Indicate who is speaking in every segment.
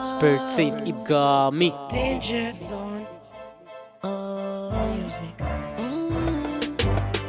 Speaker 1: Spirit Seed Ibwami.
Speaker 2: Danger Zone Music.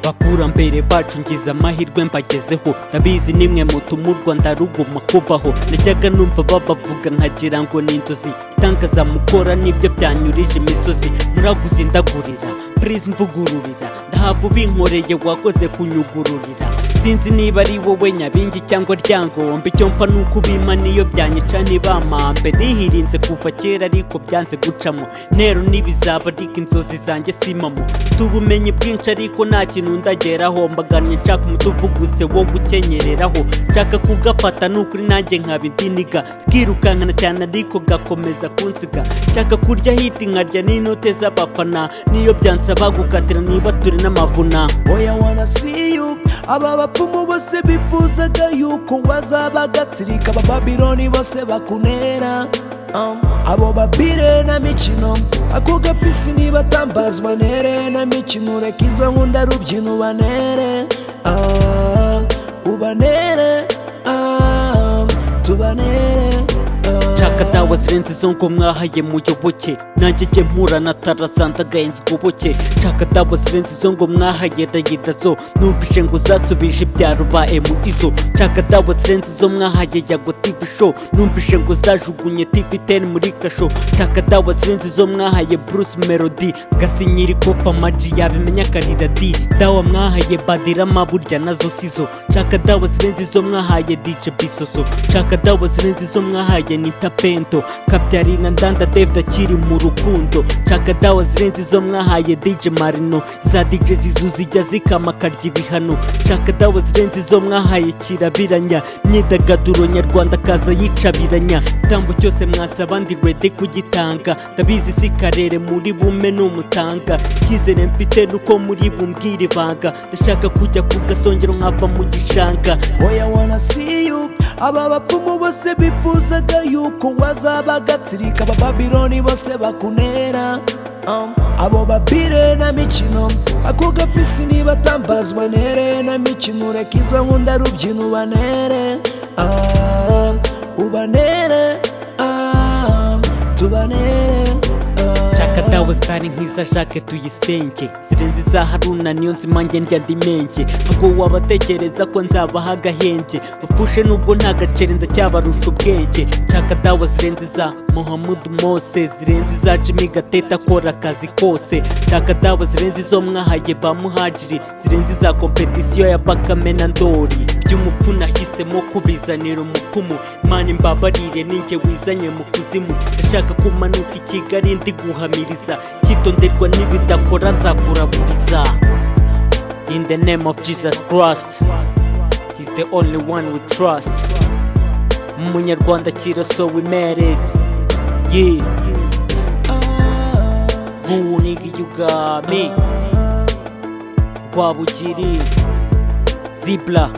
Speaker 1: Bakurambere bacu ngize amahirwe mbagezeho, ndabizi nimwe mutuma u Rwanda ruguma kubaho. Najyaga numva babavuga nkagira ngo ni inzozi, itangaza mukora nibyo byanyurije imisozi. Muraguze ndagurira, please mvugururira, ndahabwa ubinkoreye wakoze kunyugururira. Sinzi niba ari wowe Nyabingi cyangwa Ryangombe, icyo mpfa nuko ubima niyo byanyica ntibamambe. Nihirinze kuva kera ariko byanze gucamo, ntero n'ibizaba ariko inzozi zanjye simamo. Mfite ubumenyi bwinshi ariko nta kintu ndageraho, mbaganye nshaka umuti uvuguse wo gukenyereraho. Nshaka kugafata nukuri nanjye nkaba indiniga, bwirukankana cyane ariko gakomeza kunsiga. Nshaka kurya hiti nkarya n'inote z'abafana, niyo byansaba gukatira niba turi n'amavuna.
Speaker 3: Oya wanna see you, aba bapfumu bose bifuzaga yuko wazaba agatsirika, aba Babiloni bose bakunera. Abo babire na mikino, ako gapisi nibatambazwa nere na mikino. Reka izo nkunda rubyino ubanere, ubanere, tubanere.
Speaker 1: Nshaka dawa zirenze izo ngo mwahaye muyoboke, nanjye jye mpura na tarazandagaye nzgoboke. Nshaka dawa zirenze izo ngo mwahaye rayidazo, numvishe ngo zasubije ibyaro ba izo. Nshaka dawa zirenze izo mwahaye Yago TV show, numvishe ngo zajugunye TV10 muri kasho. Nshaka dawa zirenze izo mwahaye Bruce Melody, gasinyiri kofa maji yabimenya karira di. Dawa mwahaye Badirama burya nazo sizo. Nshaka dawa zirenze izo mwahaye DJ Bisoso. Nshaka dawa zirenze izo mwahaye Nita Pento, Kabyarina Ndanda David akiri mu rukundo. Nshaka dawa zirenze izo mwahaye DJ Marino, za DJ Zizu zijya zikama karya ibihano. Nshaka dawa zirenze izo mwahaye Kirabiranya, myidagaduro nyarwanda kaza yicabiranya. Itambo cyose mwatse abandi ready kugitanga, ndabizi si karere muri bume n'umutanga. Cyizere mfite nuko muri bumbwire ibanga, ndashaka kujya ku gasongero nkava mu gishanga.
Speaker 3: Oya wanna see you, aba bapfumu bose bifuzaga yuko wazaba agatsirika, aba Babiloni bose bakunera. Abo babire na mikino, ako gapisi nibatambazwa nere na mikino. Reka izo nkunda rubyino ubanere, ubanere, tubanere.
Speaker 1: Nshaka dawa zitari nk'iza Jacques Tuyisenge, zirenze iza Haruna niyo nzima njye ndya ndimenje. Ntabwo wabatekereza ko nzabaha agahenge, bapfushe nubwo nta gaceri ndacyabarusha ubwenge. Nshaka dawa zirenze iza Mohamed Mose, zirenze iza Jimmy Gatete akora akazi kose. Nshaka dawa zirenze izo mwahaye ba Muhajiri, zirenze iza kompetisiyo ya Bakame na Ndori. By'umupfu nahisemo kubizanira umupfumu, Imana imbabarire ninjye wizanye mu kuzimu. Ndashaka kumanuka i Kigali ndi guhamiriza, cyitonderwa n'ibidakora nzakuraburiza. In the name of Jesus Christ, He's the only one we trust. Umunyarwanda Kiraso we made it, yeah. Boo nigga you got me, Rwabugiri, Zibla.